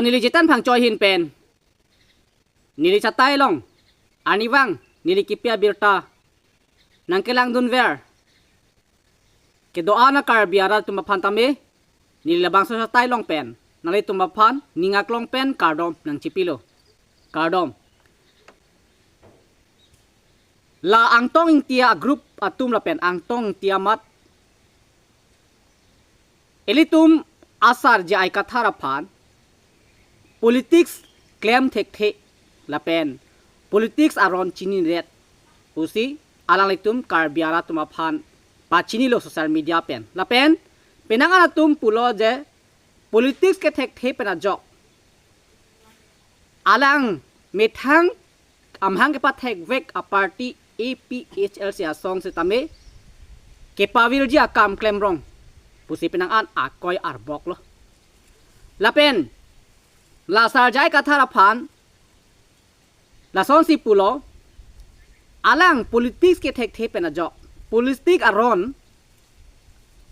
nili Jiten phangcho hin pen nili chatai long aniwang nili kipia birta nangkelang dunver ke doa na kar biara tumaphan tame nili labang so chatai long pen nali tumaphan ningak long pen kardom nang chipilo kardom la angtong tia group atum la pen angtong tia mat elitum asar jai kathar aphan politics claim thekthe la pen politics aron chini red pusi alang litum kar biara tuma phan pa chini lo social media pen la pen penanga tum pulo je politics ke thekthe pena jok alang methang amhang ke pa thek vek a party aphl sia song se tame ke pawil ji akam claim rong pusi penangan akoi arbok lo la pen la sar jai kathar aphan la son si pulo alang politics ke thek the pena jok politics aron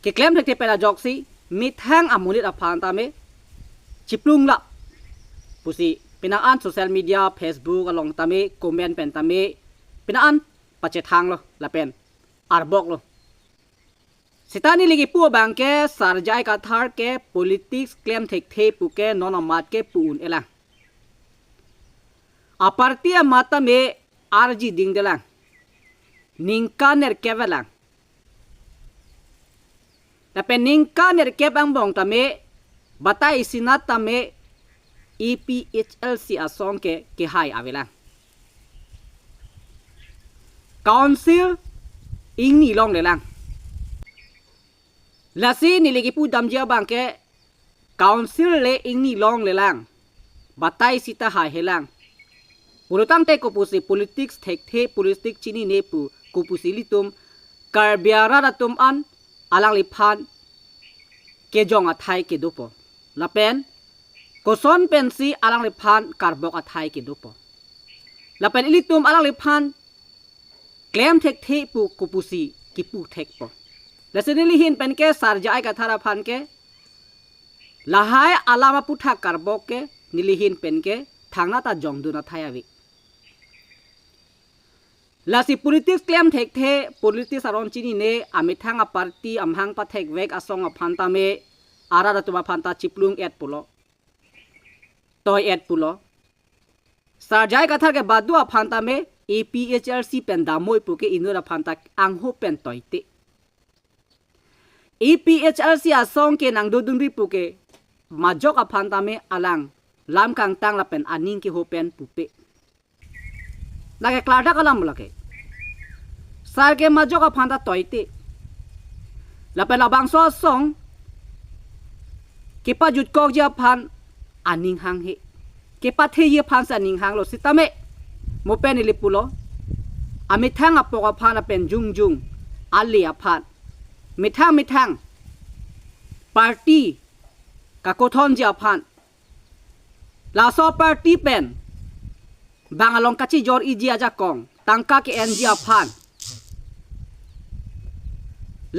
ke claim thek the pena jok si mi thang amunit aphan ta me chiplung la pusi pinaan social media facebook along ta me comment pen ta me pinaan pache thang lo la pen arbok lo sitani ligi pu bangke sarjai kathar ke politics claim thek the pu ke nonamat ke pun elang apartia mata me arji ding delang ningkaner kevelang tapi ningkaner kebang bong tame batai sinat tame EPHLC asong ke hai avelang council ingni long lelang lasi niligi pu damjia bangke council le ingni long lelang batai sita hai helang Purutang te kupusi politics thekthe politics chini nepu kupusi litum karbiara ratum an alang liphan ke jong athai ke dopo lapen koson pensi alang liphan karbok athai ke dopo lapen ilitum alang liphan claim thekthe pu kupusi kipu thekpo lasenili hin pen ke sarjai kathara phan ke lahai alama putha karbok ke nilihin pen ke thangna ta jongdu na thayawi lasi politics claim thekthe politics aron chini ne amithang a party amhang pa thek vek asong a phanta me arara tuma phanta chiplung et pulo toy et pulo sarjai kathar ke badu a phanta me APHRC pen damoi pu ke inura phanta angho pen toite APHRC asong ke nangdo dungri pu ke majok a phanta me alang lam kang tang la pen aning ki ho pen pupe lage klada kalam lage sar ke majok a phanta toite la pen abang so song ke pa jut kok ja phan aning hang he ke pa the ye phan sa ning hang lo sitame mo pen li pulo ami thang apok a phan a pen jung jung ali a phan mithang party ka kothon ja phan la so party pen bangalong kachi jor iji aja kong tangka ke NG aphan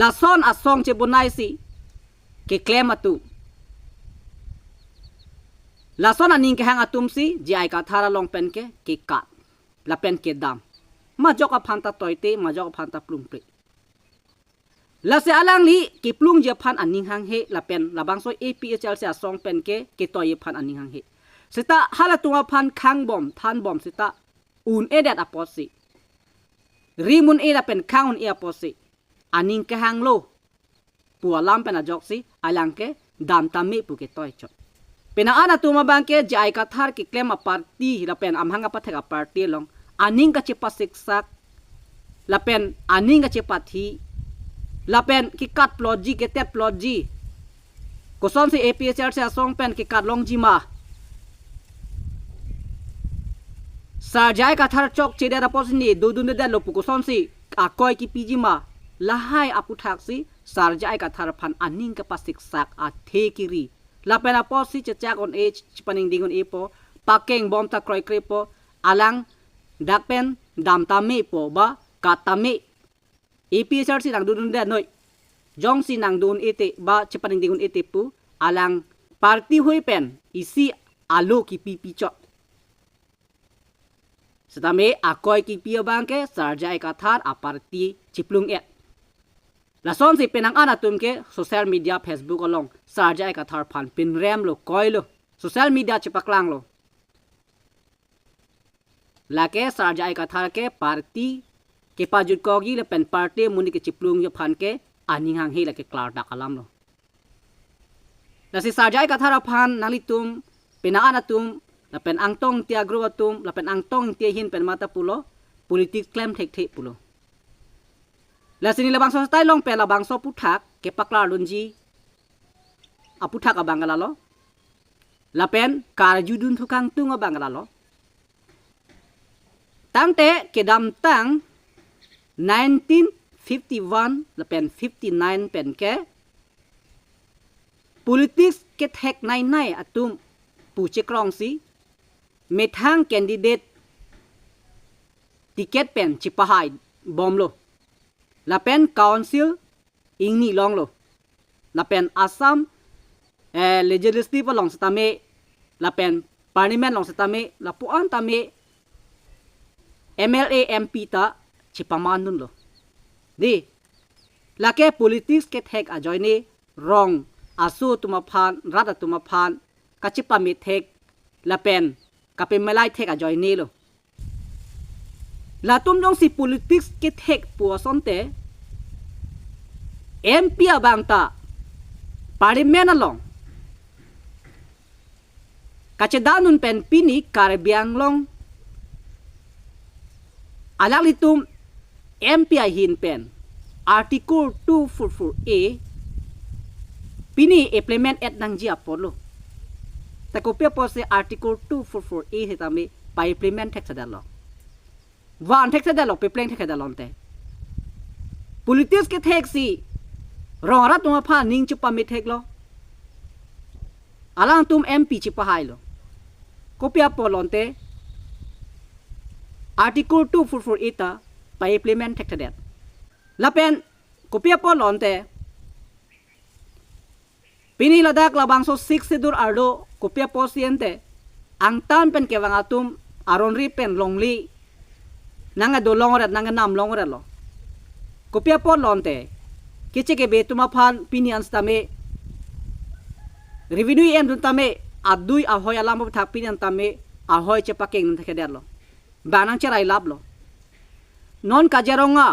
la son asong che bunai si ke claim atu la son aning ke hang atum si jai ka thara long pen ke kat la pen ke dam ma jok a phanta toite ma jok a phanta plung pri la se alang li ki plung je phan aning hang he la pen la bang so APHL se asong pen ke toy phan aning hang he sita hala tunga phan khang bom than bom sita un edat aposi rimun era pen khang un e aposi aning ke hang lo pualam pen ajok si alang ke dam tami pu ke toy chot pena ana tuma bangke jai kathar ki claim a party la pen amhanga patheka party long aning ka chepa siksak la pen aning ka chepa thi la pen ki kat plot ji ke tet plot ji ko son se APHR se asong pen ki kat long ji ma sarjai kathar chok chede da posni dudun de lo puko son si akoi ki piji ma lahai apu thak si sarjai kathar phan aning ka pasik sak a the kiri la pena posi chachak on age chipaning dingon ipo pakeng bom ta kroi krepo alang dakpen dam ta me po ba katame APHR si nang dudun de noi jong si nang dun ete ba chipaning dingon ete pu alang party hui pen isi alu ki pi chot setame akoi ki pi bangke sarjai kathar aparti chiplung et la son si penang anatum ke social media Facebook along sarjai kathar phan pin rem lo koi lo social media chipaklang lo la ke sarjai kathar ke parti ke pajut kogi le pen party muni ke chiplung yo phan ke aning hang he la ke klar dak alam lo la si sarjai kathar phan nalitum pina anatum la pen angtong tia gruatum la pen angtong tia hin pen mata pulo politics claim thekthe pulo la sini la bangso style long pen la bangso puthak ke paklar lunji aputhak abangala lo la pen kar judun thukang tung abangala lo tangte ke dam tang 1951 la pen 59 pen ke politics ke thek nai atum pu che krong si me thang candidate ticket pen chipahai bom lo la pen council ingni long lo la pen assam legislative long stame la pen parliament long stame la puan tame MLA MP ta chipaman nun lo di la ke politics ke thek a join ni wrong asu tuma phan rada tuma phan kachipa mi thek la pen kape malai thek a join ni lo la tum jong si politics ke thek pu sonte MP abangta parliament along kachedanun pen pini karbiang long alalitum MP hin pen article 244A pini implement et nang ji apolo ta ko pe pose article 244A hetame pa implement thek sadalo wan thek sadalo pe plan thek sadalo te politics ke thek si rora tuma pha ning chu pa mi thek lo alang tum MP chi pa hai lo ko pe apolonte article 244A ta pa implement thek sadat la pen ko pe apolonte pini ladak labang so 6 sedur ardo kopia posiente ang tan pen ke wangatum aron ri pen longli nanga do longrat nanga nam longrat lo kopia pon lonte kiche ke betuma phan pini anstame revenue em dun tame adui ahoy alam thak pini antame ahoy che pakeng nun thake derlo banang cherai lab lo non kajaronga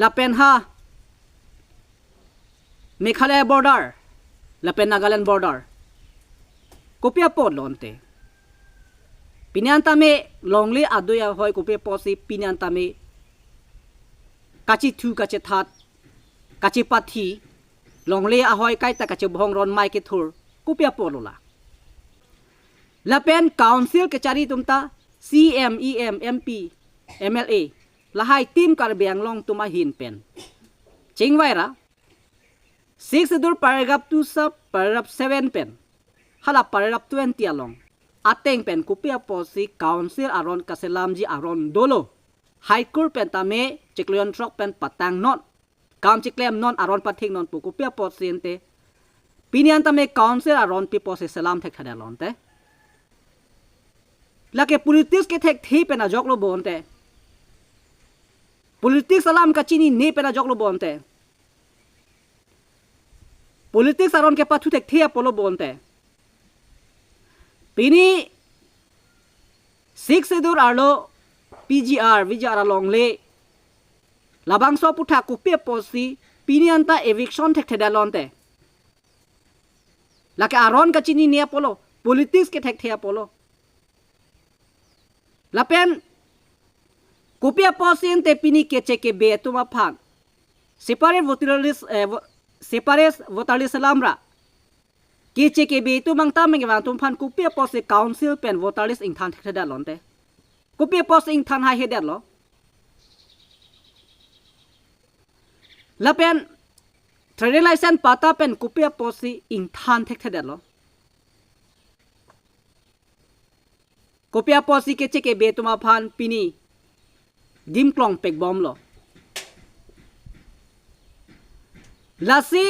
la pen ha Meghalaya border la pen Nagaland border kopia pot lonte pinyantame longli aduya hoy kopia posi pinyantame kachi thu kache that kachi pathi longli ahoy kai ta kache bhong ron mai ke thur kopia polola la pen council ke chari tumta CM EM MP MLA la hai team kar biang long tuma hin pen chingwaira 6 dur paragraph 2 sub paragraph 7 pen hala paragraph 20 along ateng pen kupia posi council aron kaselam ji aron dolo high court pen tame chikleon trok pen patang non kam chiklem non aron pathing non pu kupia posi ente pinian tame council aron pi posi salam thek khadalon te lake politics ke thek thi pen a joklo bonte politics salam ka chini ne pen a joklo bonte politics aron ke pathu tek thia polo bonte pini 6 sedur arlo PGR vijar alongle labang so putha kupia posi pini anta eviction thek thedalonte lake aron ka chini ne polo politics ke thek thia polo lapen kupia posi ente pini ke cheke be tuma phan separate voter list salamra kiche ke be tu mangta meng wang tum phan kupia posi council pen voter list ing than theda lonte kupia posi ing than ha heder lo la pen trading license pata pen kupia posi ing than theda lo kupia posi kiche ke be tuma phan pini dim klong pek bom lo lasi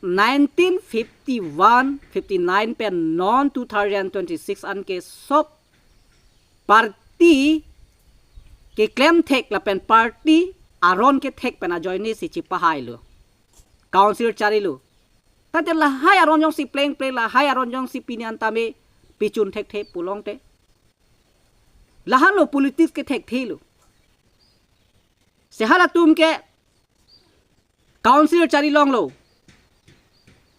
1951 59 pen non 2026 an ke sop party ke claim thek la pen party aron ke thek pen a join ni si chi pahai lo council chari lo tate la hai aron jong si pleng la hai aron jong si pinian tame pichun thek the pulong te lahan lo politics ke thek the lo se hala tum ke council chari long lo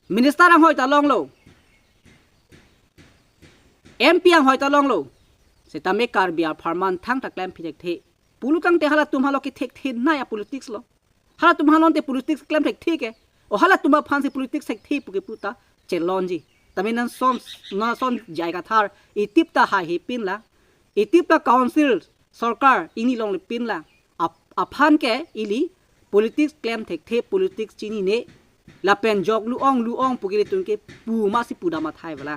minister ang hoy ta long lo MP ang hoy ta long lo se tame kar bia farman thang ta claim phik the pulukang te hala tum halo ki thek the na ya politics lo hala tum halon te politics claim thek the ke o hala tum phan si politics thek the pu ke puta chelonji tame nan son na son jaiga thar itip ta ha hi pin la itip ta council sarkar ini long le pin la aphan ke ili politics claim thek the politics chini ne la pen jok lu ong pugili tun ke pu ma si puda ma thai wala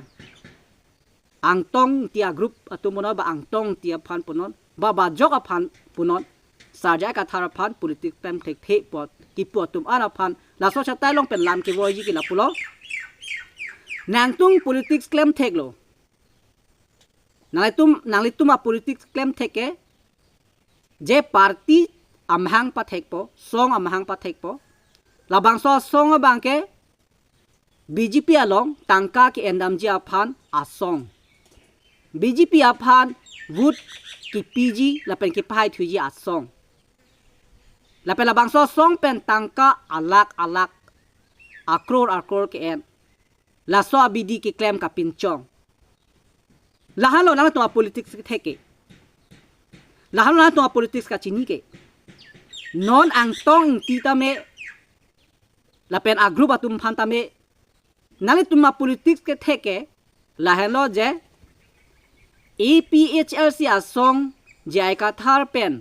ang tong tia group atumono ba ang tong tia phan punon ba jok aphan punon sarja ka thara phan politics claim thek the pot ki pot tum ana phan la so cha tai long pen lam ke voi ji ki la pulo nang tung politics claim thek lo nang tum a politics claim thek ke je party amhang pa thek po song amhang pa thek po labang so song abang ke BJP along tangka ki endam ji aphan asong BJP aphan wood ki PG la pen ki pai thuji asong la pen labang so song pen tangka alak akror ke en la so BD ki claim ka pinchong lahan lo lang to politics ki theke lahan lo to politics ka chini ke non ang tong tita me la pen a group atum phanta me nali tuma politics ke theke la hello je EPHLC asong jai ka thar pen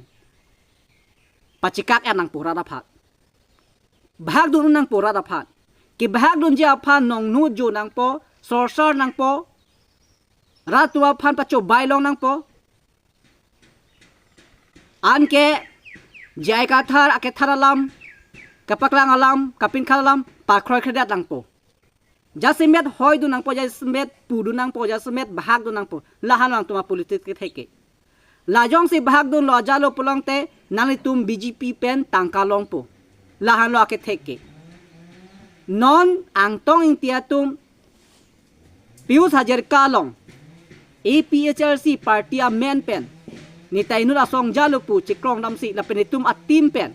pachikak anang pura da phat bhag dun nang pura da phat ki bhag dun je aphan nong nu ju nang po sorsar nang po ratua phan pacho bailong nang po an ke jai ka thar ake tharalam kapaklang alam kapin khalam pakhroy khredat lang po jasimet hoy du nang po jasimet pu du nang po jasimet bahag du nang po lahan lang tuma politics ke theke lajong si bahag du lo jalo pulong te nali tum BJP pen tangka long po lahan lo ke theke non ang tong intia tum pius hajar kalong APHLC party a men pen ni tainu la song jalo pu chikrong namsi la penitum at team pen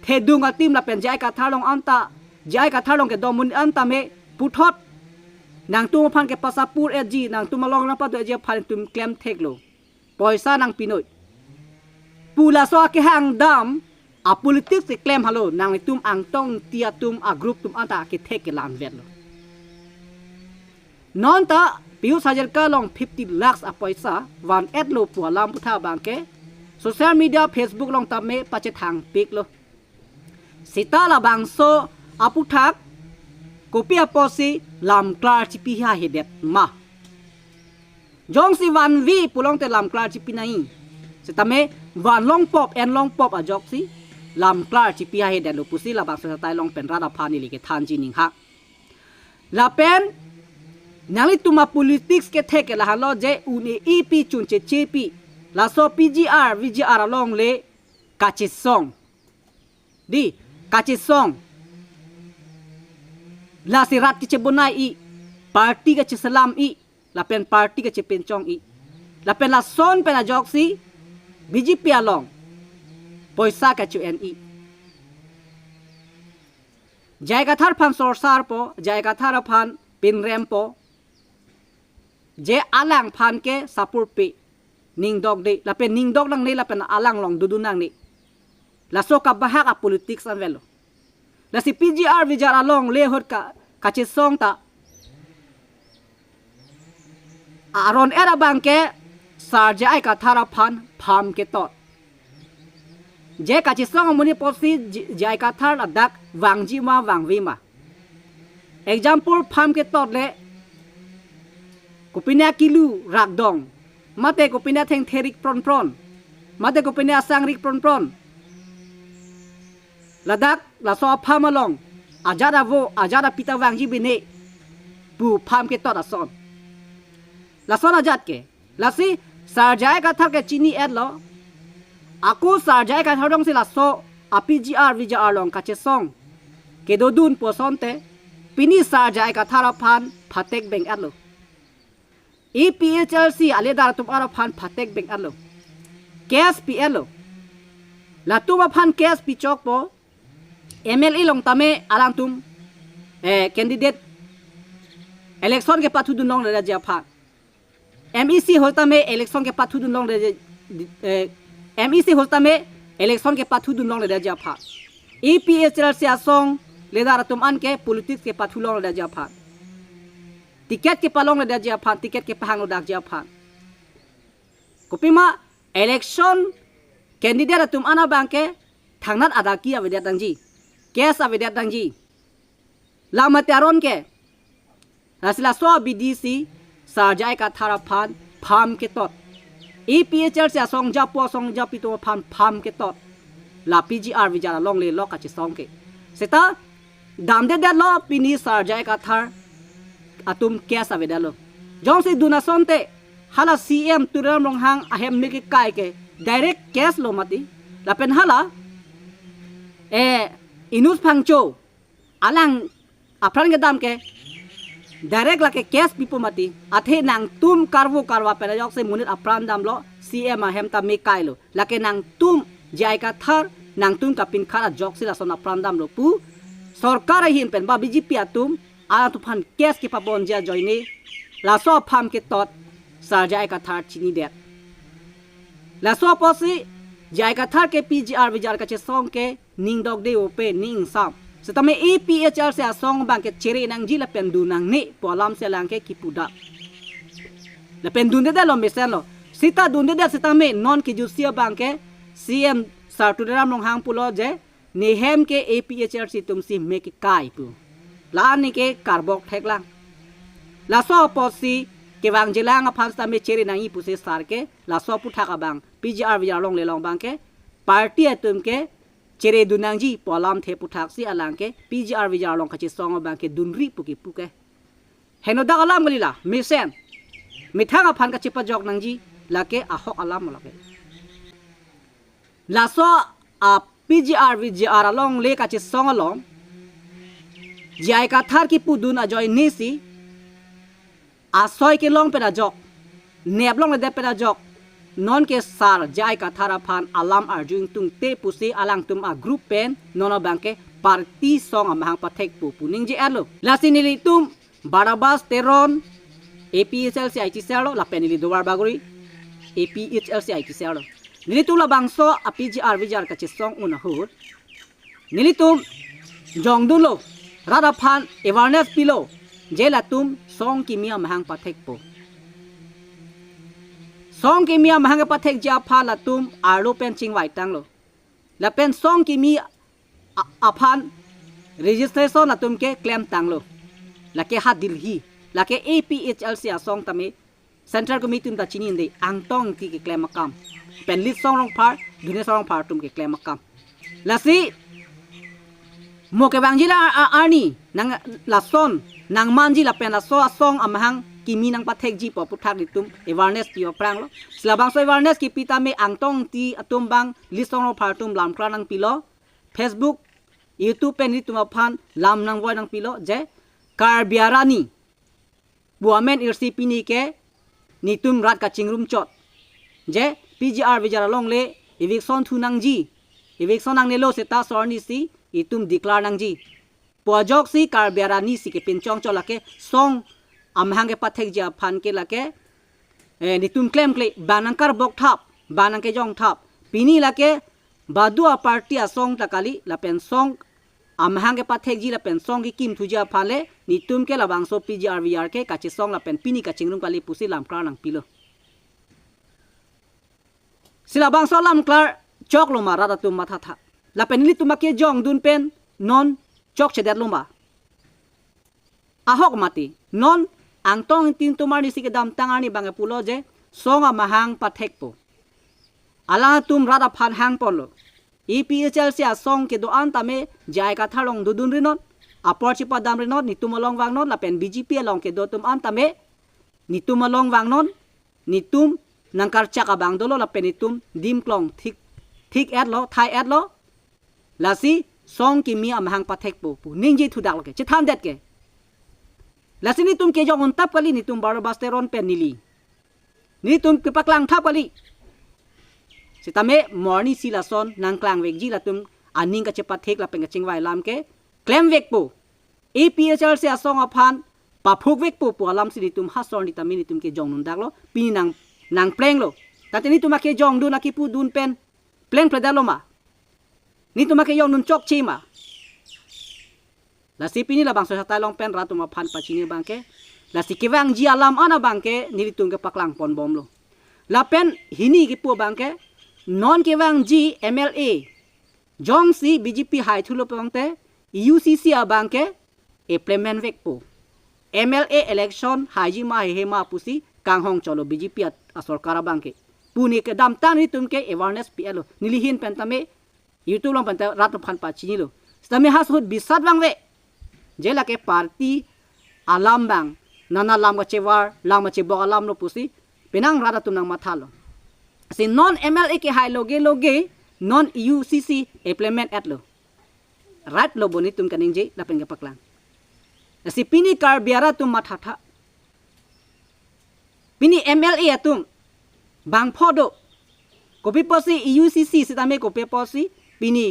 thedung atim la pen jai ka thalong anta jai ka thalong ke domun anta me puthot nang tu phan ke pasapur eji nang tu malong na pa do je phan tum claim theklo poisa nang pinoi pula so ke hang dam a politics ke claim halo nang tum ang tong tia tum a group tum anta ke thek ke lan vet lo non ta piu sajar ka long 50 lakhs a poisa wan et lo pu lam putha bang ke social media Facebook long ta me pa che thang pik lo sita la bang so aputhak kopia posi lam klar chipi ha hedet ma jong si wan vi pulong te lam klar chipi nai setame wan long pop en long pop a jok si lam klar chipi ha hedet lo pusi la bang so tai long pen rada phani li ke than ji ning ha la pen nali tuma politics ke theke la halo je uni EP chun che chepi la so PGR VGR along le kachisong di kachisong la sirat ki chebonai i party ka chisalam i la pen party ka chepenchong i la pen la son pen a jok si BJP along poisa ka chu en i jai ka thar phan sorsar po jai ka thar phan pin rem po je alang phan ke sapur pe ning dog de la pen ning dog lang ne la pen alang long dudu nang ni la so ka bahak a politics an velo la si PGR vijar along le hot ka kache song ta aron era bangke sarja ai ka thara phan pham ke tot je kache song muni posi jai ka thar adak wangji ma wangwi ma example pham ke tot le kupina kilu rak dong mate kupina theng therik pron mate kupina sangrik pron ladak la so pham along ajada pita wang ji bine pu pham ke tot ason la son ajat ke la si sarjai ka thar ke chini et lo aku sarjai ka thar dong si la so apgr vgr long ka che song ke do dun po son te pini sarjai ka thar phan phatek beng at lo EPHLC ale dar tum ara phan phatek beng at lo gas pl lo la tu ma phan gas pi chok po MLA long tame alang tum candidate election ke pathu dun long le ja pha MEC holtame election ke pathu dun long le MEC holtame election ke pathu dun long le ja pha EPHLC asong le dar tum an ke politics ke pathu long le ja pha ticket ke palong le ja pha ticket ke pahang lo dak ja pha kopima election candidate tum ana bangke thangnat ada ki avedat dangji kes avedat dangji lama taron ke rasila so BDC sarjai ka thara phan pham ke tot EPHL se song japo song japito phan pham ke tot la PGR vijara long le lo ka chi song ke seta damde da lo pini sarjai ka thar atum kes avedat lo jong se duna sonte hala CM turam long hang ahem me ke kai ke direct cash lo mati la pen hala inus phangcho alang aphan ke dam ke direct la ke cash pipo mati athe nang tum karwa pela yok se munit apran dam lo CM ahem ta me kai lo la ke nang tum jai ka thar nang tum ka pin khara jok sila son apran dam lo pu sarkar hin pen ba BJP atum ala tu phan cash ki papon ja joine la so pham ke tot sarjai ka thar chini det la so posi jai ka thar ke PGR vijar ka che song ke ning dog de ope ning sam setame EPHR se song bang ke chere nang ji la pen du nang ne polam se lang ke kipuda la pen dun de lo mesen lo sita dun de setame non ki jusia bang ke CM sarturam long hang pulo je nehem ke EPHR si tum si me ke kai pu la ni ke karbok thek lang la so posi ke wang jelang aphan sta me chere nang i puse sar ke la so pu thaka bang PGR vijar long le long bang ke party atum ke chere dunang ji polam the pu thak si alang ke PGR vijar long khachi song bang ke dunri pu ki pu ke heno da alam galila misen mithanga phan ka chipa jok nang ji la ke ahok alam la ke la so a PGR vijar long le ka chi song along jai ka thar ki pu dun a joy ni si asoy ke long pera jok neb long de pera jok non ke sar jai ka thara phan alam arjung tung te pusi alang tum a group pen nono bangke party song amhang pathek pu puning ji alo lasinili tum barabas teron APHL se IT selo la penili duar baguri APHL se IT selo nilitum la bangso APGR vijar ka chi song una hur nilitum jongdun lo rada phan awareness pilo jela tum song kimia mahang pathek po song kimia mahang pathek ja pha la tum arlo pen ching wai tang lo la pen song kimi aphan registration la tum ke claim tang lo la ke ha dil hi la ke APHL sia song tame central committee tum ta chini inde angtong ki ke claim akam pen list song rong par dune song par tum ke claim akam la si mo ke bangjila arni nang la son nang manji la pen la so song amhang kimi nang pathek ji po puthak ditum awareness ti oprang lo slabang so awareness ki pita me angtong ti atum bang lisong ro phartum lam kra nang pilo Facebook YouTube pen ni tuma phan lam nang voi nang pilo je kar biarani buamen ircp ni ke nitum rat ka chingrum chot je PGR vijara long le eviction thu nang ji eviction nang ne lo seta sorni si itum declare nang ji pojok si kar biarani si ke pinchong cholake song amhang ke pathek ja phan ke lake nitum claim kle banankar bok thap banang ke jong thap pini lake badua party a song takali la pen song amhang ke pathek ji la pen song ki kim thuja phale nitum ke labang so PGR VR ke kachi song la pen pini ka chingrum kali pusi lam kra nang pilo sila bang so lam klar chok lo mara da tum matha tha la pen li tumake jong dun pen non chok chedat lomba ahok mati non angtong tin tumar ni sike dam tangani bange pulo je songa mahang pathek po ala tum rada phan hang polo EPHL sia song ke do an tame jai ka thalong dudun rinon apor chipa dam re non ni tum along wang non la pen BGP along ke do tum an tame ni tum along wang non ni tum nang kar chak abang dolo la pen ni tum dim klong thik at lo thai at lo la si song ki mi am hang pathek pu ning ji thu dak lo ke che tham det ke la si ni tum ke jong un tap kali ni tum bar basteron pen nili ni tum ke paklang thap kali sitame morni sila son nang klang vek ji la tum aning ka che pathek la pen ka chingwai lam ke claim vek pu APHR se asong aphan pa phuk vek pu alam si ni tum hasor ni tami ni tum ke jong nun dak lo pini nang pleng lo tatini tum ke jong du na ki pu dun pen pleng pledalo ma ni tum ke yong nun chok chi ma la si pini la bang so sa long pen ra tum aphan pa chini bang ke la si kiwang ji alam ana bang ke ni tum ke paklang pon bom lo la pen hini ki pu bang ke non kiwang ji MLA jong si BGP hai thulo pang te UCC abang ke implement vek pu MLA election haji ma he ma pusi kang hong cholo BGP a sarkar abang ke puni ke dam tan ni tum ke awareness PLO nilihin pen tame YouTube long pen rat phan pa chini lo stame has hut bisat bang ve jela ke party alam bang nana lam ka chewar lam ma chebo alam no pusi penang rada tum nang mathalo si non MLA ke hai loge non UCC implement at lo rat lo boni tum kaning je la pen ke paklang si pini kar biara tum mathatha pini MLA atum bang phodo kopi posi UCC sitame kopi posi pini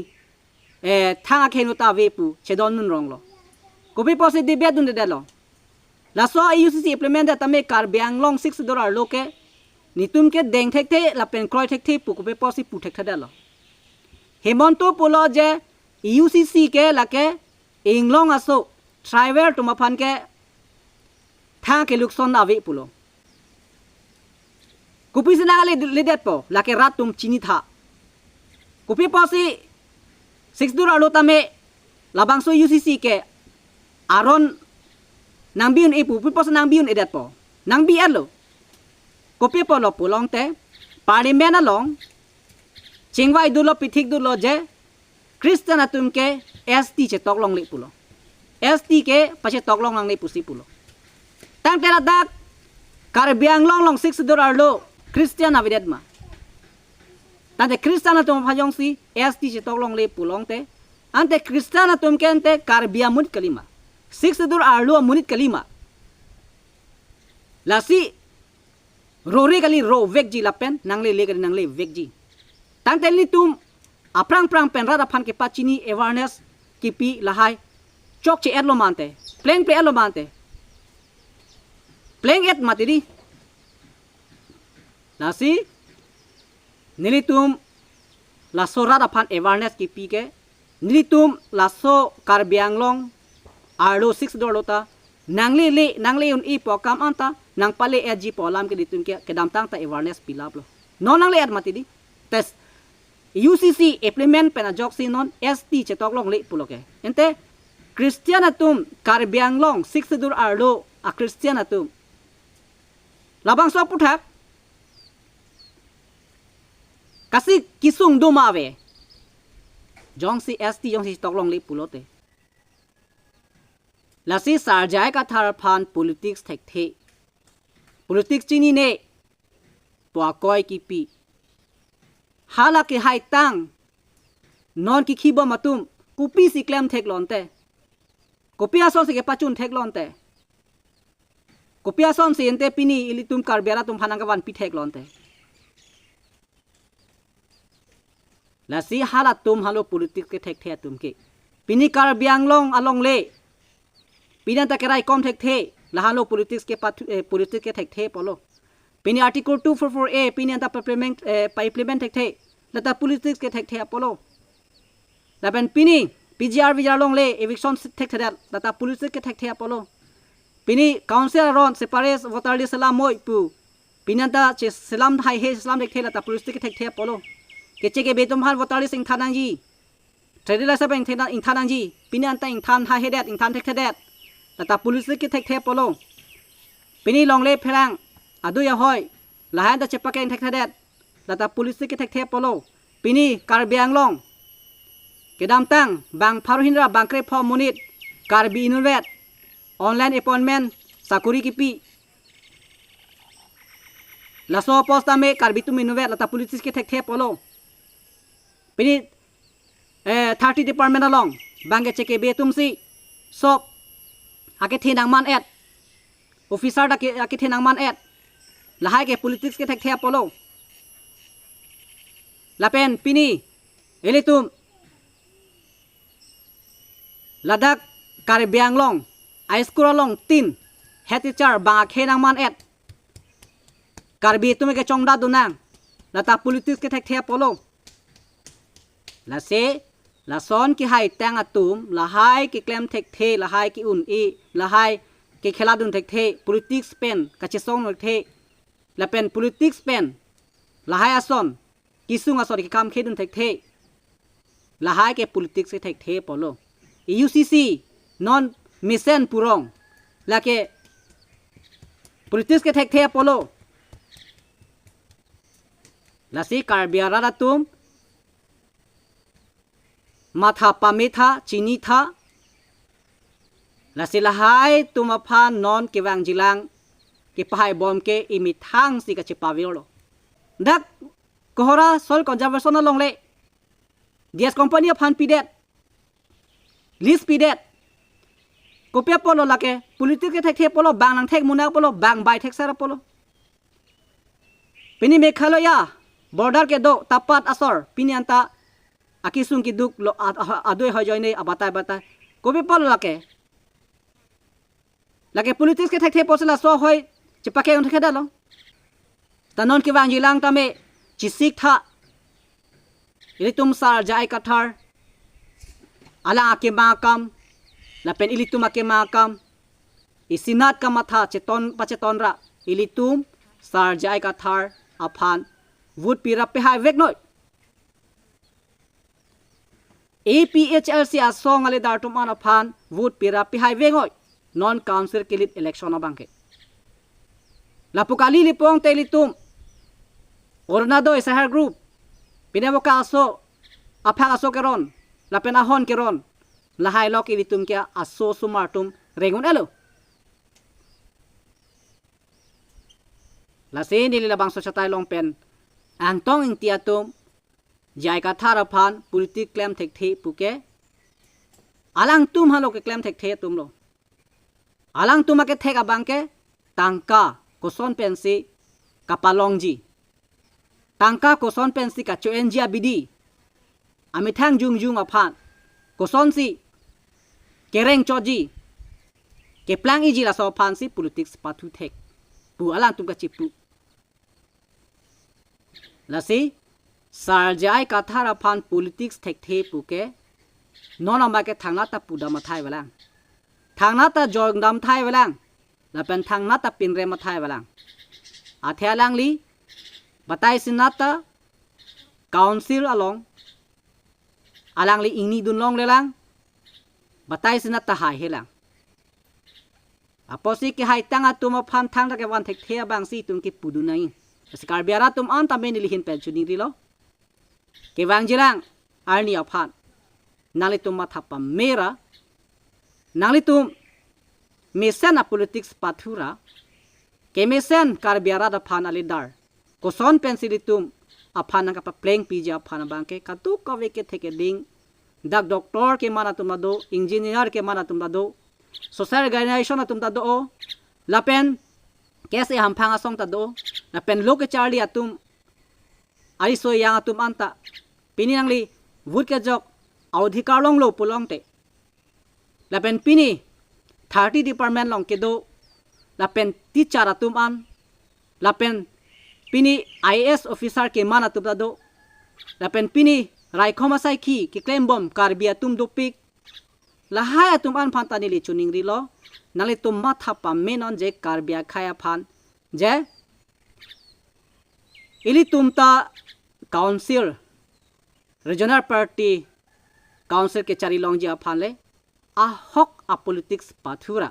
thanga khenu ta ve pu chedon nun rong lo kopi posi de bedun de lo la so UCC implement da tame kar biang long $6 lo ke nitum ke deng thek the la pen kroi thek the pu kopi posi pu thek thada lo hemonto pulo je UCC ke la ke inglong aso driver to maphan ke tha ke lukson na ve pulo kupi sina le det po la ke ratum chini tha kupi posi $6 lo tame labang so UCC ke aron nang biun ipu pi pos nang biun edet po nang bi alo kupi po lo pulong te parliament along chingwai du lo pithik du lo je Christian atum ke ST che tok long le pulo ST ke pache tok long lang le pusi pulo tang tera dak kar biang long $6 lo Christian avidet ma tante Christian atum phajong si ST che tok long le pulong te ante Christian atum ke ante kar bia mut kalima $6 lo munit kalima lasi rori kali ro vekji lapen nangle le kali nangle vekji tante ni tum aprang pen rada phan ke pachini awareness kipi lahai chok che edlo mante pleng pre edlo mante pleng et matiri nasi nilitum la so rada phan awareness kipi ke nilitum la so karbiang long arlo $6 ta nangle un i po kam anta nang pale edji po lam ke ditum ke kedam tang ta awareness pilap lo non nangle et matidi tes UCC implement pena jok si non ST che tok long le puloke ente Christian atum karbiang long $6 lo a Christian atum labang so puthak kasi kisung dumawe jong si ST jong si tok long le pulote lasi sarjai ka thar phan politics thekthe politics chini ne pwa koi ki pi hala ke hai tang non ki khibo matum kupi si klem thek lonte kopia son se ke pachun thek lonte kopia son se ente pini ilitum karbera tum phananga wan pi thek lonte lasi hala tum halo politics ke thek the tum ke pini kar biang long along le pinan ta kerai kom thek the la halo politics ke politics ke thek the polo pini article 244A pinan ta implement thek the lata politics ke thek the polo laben pini PGR vijar long le eviction thek the lata politics ke thek the polo pini council ron separate voter list salam moi pu pinan ta che salam hai he salam thek the lata politics ke thek the polo ke che ke betum han voter list ing thanang ji tradila sa bang thena ing thanang ji pinan ta ing than ha he dat ing than thek the lata politics ke thek the polo pini long le pherang adu ya hoi lahan ta chepa ke thek the lata police ke thek the polo pini karbiang long kedam tang bang pharuhinra bangkre pho munit karbi inuret online appointment sakuri kipi la so posta me karbi tum inuret la ta politis ke thek the polo pini 30 department along bange cheke be tum si sop ake thinang man et officer da ke ake thinang man et la hai ke politics ke thek the polo la pen pini elitum ladak kare biang long high school long tin head teacher bang khenang man et karbi tume ke chongda dunang lata politics ke thek the polo la se la son ki hai tang atum la hai ki klem thek the la hai ki un e la hai ki khela dun thek the politics pen ka che song nok the la pen politics pen la hai ason ki sung asor ki kam khedun thek the la hai ke politics ke thek the polo UCC non mission purong la ke politics ke thek the polo la si karbiara da tum matha pamitha chini tha la si la hai tum aphan non ke wang jilang ke pai bom ke imi thang si ka chipawilo dak kohora sol conservation long le DS company aphan pidet list pidet kopya polo la ke politics ke thek the polo bang nang thek munak polo bang bai thek sara polo pini Meghalaya border ke do tapat asor pini anta akisung ki duk lo adoi hoy ne abatai batai kobe polo lake politics ke thek the posla so hoy chipake on thek dalo tanon ki wang jilang tame chisik tha ilitum sar jai kathar ala ake makam lapen ilitum ake makam isinat ka matha cheton pacheton ra ilitum sar jai kathar aphan would pira pe hai vek noi APHLC asong ale dartum an aphan would pira pe hai vek noi non council kilit election abangke lapukali lipong telitum ornado sahar group pinemoka aso apha aso keron lapena hon keron lahai lok ilitum ke aso sumartum rengun elo la se ni labang so chatai long pen ang tong ing tiatum jai ka thara phan politic claim thek the puke alang tum halo ke claim thek the tum lo alang tum ke thek abang ke tangka koson pensi kapalong ji tangka koson pensi ka choen ji abidi ami thang jung jung aphan koson si kereng choji ke plang iji la so phan si politics pathu thek pu alang tum ka chipu lasi sarjai kathara phan politics thek the puke nona ma ke thangna ta pudama thai walang thangna ta jongdam thai walang lapen thangna ta pinre ma thai walang athyalang li batai sinata council along alang li ingni dun long lelang batai sinata hai helang aposi ke hai tanga tuma phan thang ta ke wan thek the bang si tum ki pudu nai sikar biara tum an ta men lihin pen chuni ri lo ke wang jilang arni aphan nali tum ma thapa mera nali tum mesen a politics pathura ke mesen kar biara da phan ali dar koson pensilitum aphan ka pa playing pija aphan bangke katu kave ke theke ding dak doctor ke mana tum do engineer ke mana tum do social organization tum da do lapen kese ham phanga song ta do lapen loke charli atum ari so yang atum anta pini nangli wood ke jok audhikar long lo pulong te lapen pini 30 department long ke do lapen teacher atum an lapen pini IS officer ke mana tum da do lapen pini rai khoma sai ki ki claim bom karbia tum do pik lahaya tum an phan tani li chuning ri lo nali tum matha pa menon je karbia khaya phan je ili tum ta council regional party council ke chari long ji aphan le a hok a politics pathura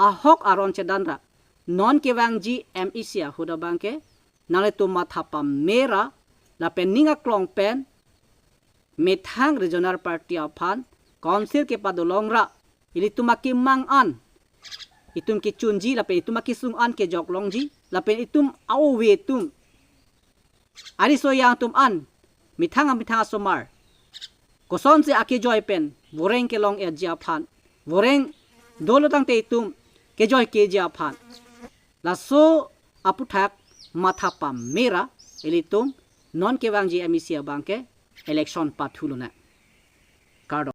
a hok aron chedanra non ke wang ji MEC a huda bang ke nale tum matha pa mera la peninga klong pen methang regional party aphan council ke padolong ra ili tumaki mang an itum ki chunji lapen itum ki sung an ke jok longji lapen itum awe tum ari so yang tum an mithanga somar koson se aki joy pen voreng ke long e jia phan voreng dolo tang te itum ke joy ke jia phan la so aputhak matha pam mera ilitum non ke wangji emisia bangke election pathuluna